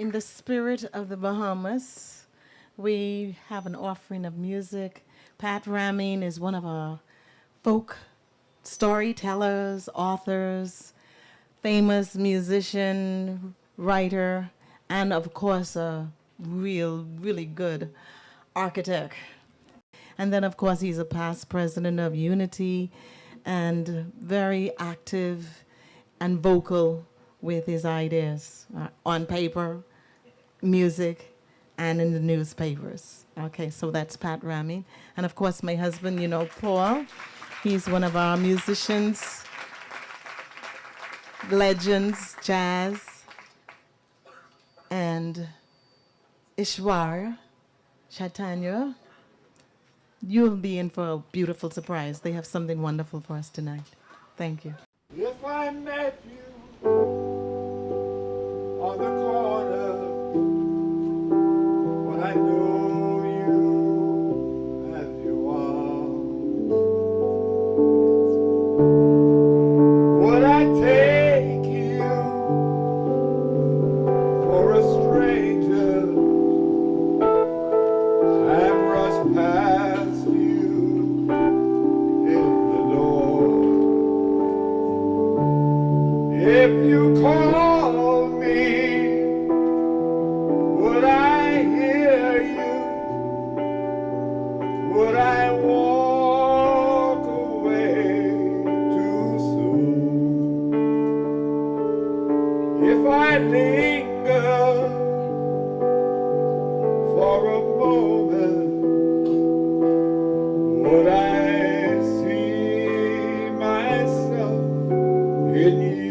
in the spirit of the Bahamas, we have an offering of music. Pat Rahming is one of our folk storytellers, authors, famous musician, writer, and of course a really good architect. And then of course he's a past president of Unity and very active and vocal with his ideas on paper, music, and in the newspapers. Okay, so that's Pat Rahming. And of course my husband, you know, Paul, he's one of our musicians, legends, jazz, and Iswara, Chaitanya. You'll be in for a beautiful surprise. They have something wonderful for us tonight. Thank you. If I met you on the corner, would I know you as you are? Would I take you for a stranger and rush past you in the door? If you call me, would I hear you? Would I walk away too soon? If I linger for a moment, would I see myself in you?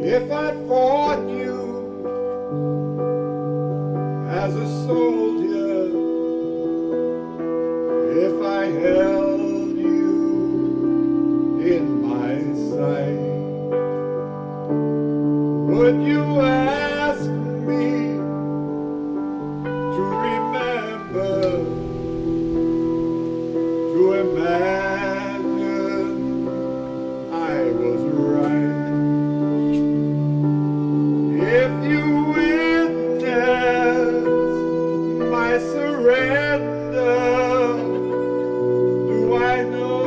If I fought you as a soldier, if I held you in my sight, would you ask me to remember, to imagine I was right? If you witness my surrender, do I know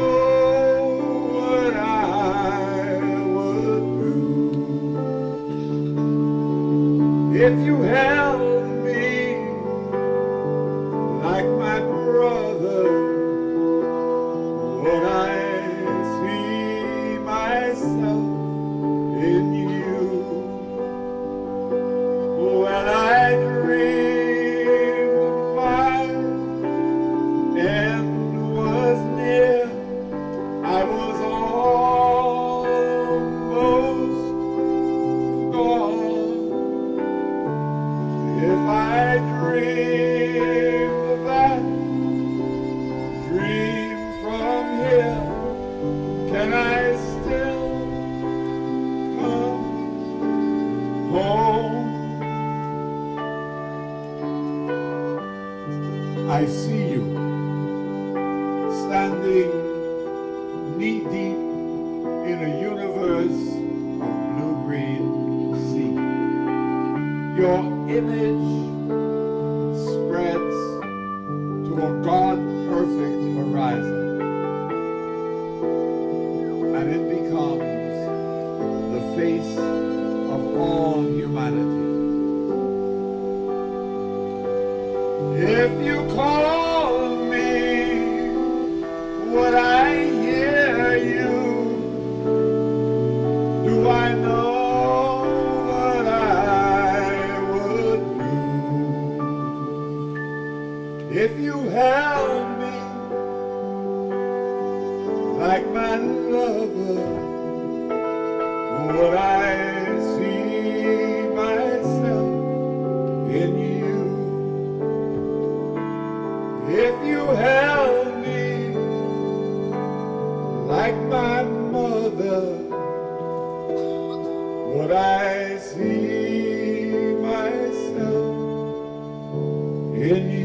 what I would do? If you held me like my brother, would I see myself in you? When I dreamed my end was near, I was almost gone. If I dreamed that dream from here, can I still come home? I see you standing knee-deep in a universe of blue-green sea. Your image spreads to a God-perfect horizon, and it becomes the face of all humanity. If you call me, would I hear you? Do I know what I would do? If you held me like my lover, would I see myself in you? If you held me like my mother, Would I see myself in you?